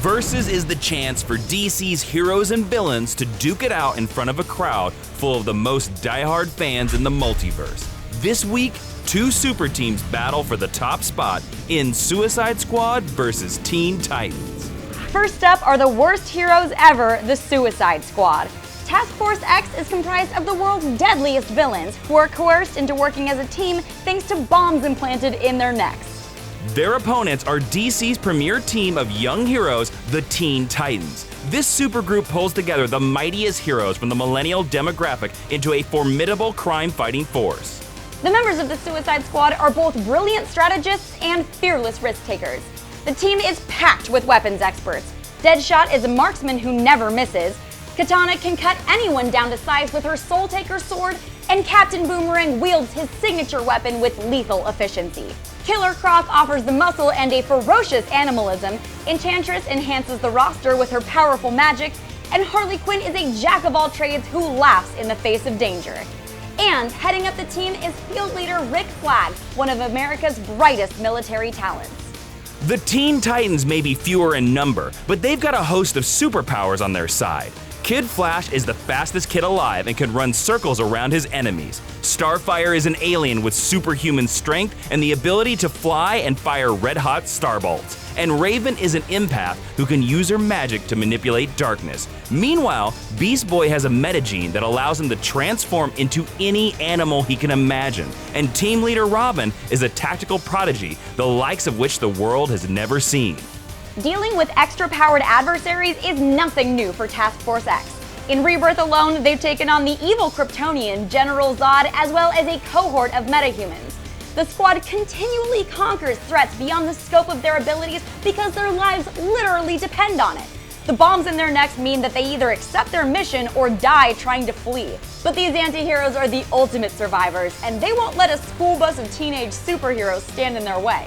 Versus is the chance for DC's heroes and villains to duke it out in front of a crowd full of the most diehard fans in the multiverse. This week, two super teams battle for the top spot in Suicide Squad versus Teen Titans. First up are the worst heroes ever, the Suicide Squad. Task Force X is comprised of the world's deadliest villains, who are coerced into working as a team thanks to bombs implanted in their necks. Their opponents are DC's premier team of young heroes, the Teen Titans. This supergroup pulls together the mightiest heroes from the millennial demographic into a formidable crime-fighting force. The members of the Suicide Squad are both brilliant strategists and fearless risk-takers. The team is packed with weapons experts. Deadshot is a marksman who never misses. Katana can cut anyone down to size with her Soul Taker sword, and Captain Boomerang wields his signature weapon with lethal efficiency. Killer Croc offers the muscle and a ferocious animalism, Enchantress enhances the roster with her powerful magic, and Harley Quinn is a jack-of-all-trades who laughs in the face of danger. And heading up the team is field leader Rick Flag, one of America's brightest military talents. The Teen Titans may be fewer in number, but they've got a host of superpowers on their side. Kid Flash is the fastest kid alive and can run circles around his enemies. Starfire is an alien with superhuman strength and the ability to fly and fire red-hot starbolts. And Raven is an empath who can use her magic to manipulate darkness. Meanwhile, Beast Boy has a metagene that allows him to transform into any animal he can imagine. And team leader Robin is a tactical prodigy, the likes of which the world has never seen. Dealing with extra-powered adversaries is nothing new for Task Force X. In Rebirth alone, they've taken on the evil Kryptonian General Zod as well as a cohort of metahumans. The squad continually conquers threats beyond the scope of their abilities because their lives literally depend on it. The bombs in their necks mean that they either accept their mission or die trying to flee. But these anti-heroes are the ultimate survivors, and they won't let a school bus of teenage superheroes stand in their way.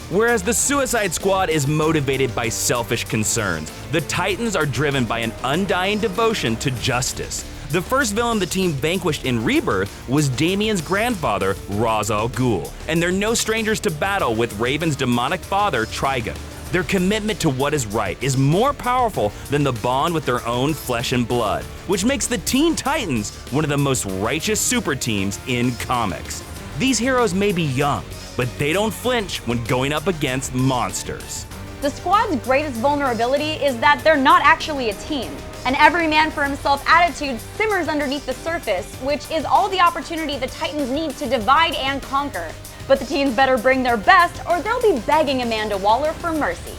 Whereas the Suicide Squad is motivated by selfish concerns, the Titans are driven by an undying devotion to justice. The first villain the team vanquished in Rebirth was Damian's grandfather, Ra's al Ghul, and they're no strangers to battle with Raven's demonic father, Trigon. Their commitment to what is right is more powerful than the bond with their own flesh and blood, which makes the Teen Titans one of the most righteous super teams in comics. These heroes may be young, but they don't flinch when going up against monsters. The squad's greatest vulnerability is that they're not actually a team. An every-man-for-himself attitude simmers underneath the surface, which is all the opportunity the Titans need to divide and conquer. But the teens better bring their best, or they'll be begging Amanda Waller for mercy.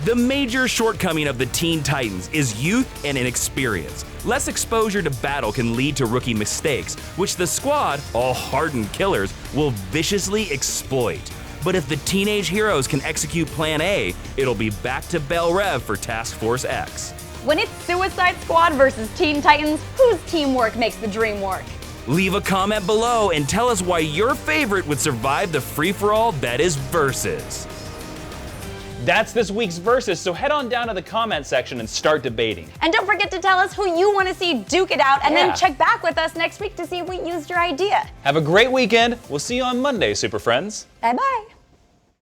The major shortcoming of the Teen Titans is youth and inexperience. Less exposure to battle can lead to rookie mistakes, which the squad, all hardened killers, will viciously exploit. But if the teenage heroes can execute Plan A, it'll be back to Bell Rev for Task Force X. When it's Suicide Squad versus Teen Titans, whose teamwork makes the dream work? Leave a comment below and tell us why your favorite would survive the free-for-all that is Versus. That's this week's Versus, so head on down to the comment section and start debating. And don't forget to tell us who you want to see duke it out, and then check back with us next week to see if we used your idea. Have a great weekend. We'll see you on Monday, Super Friends. Bye-bye.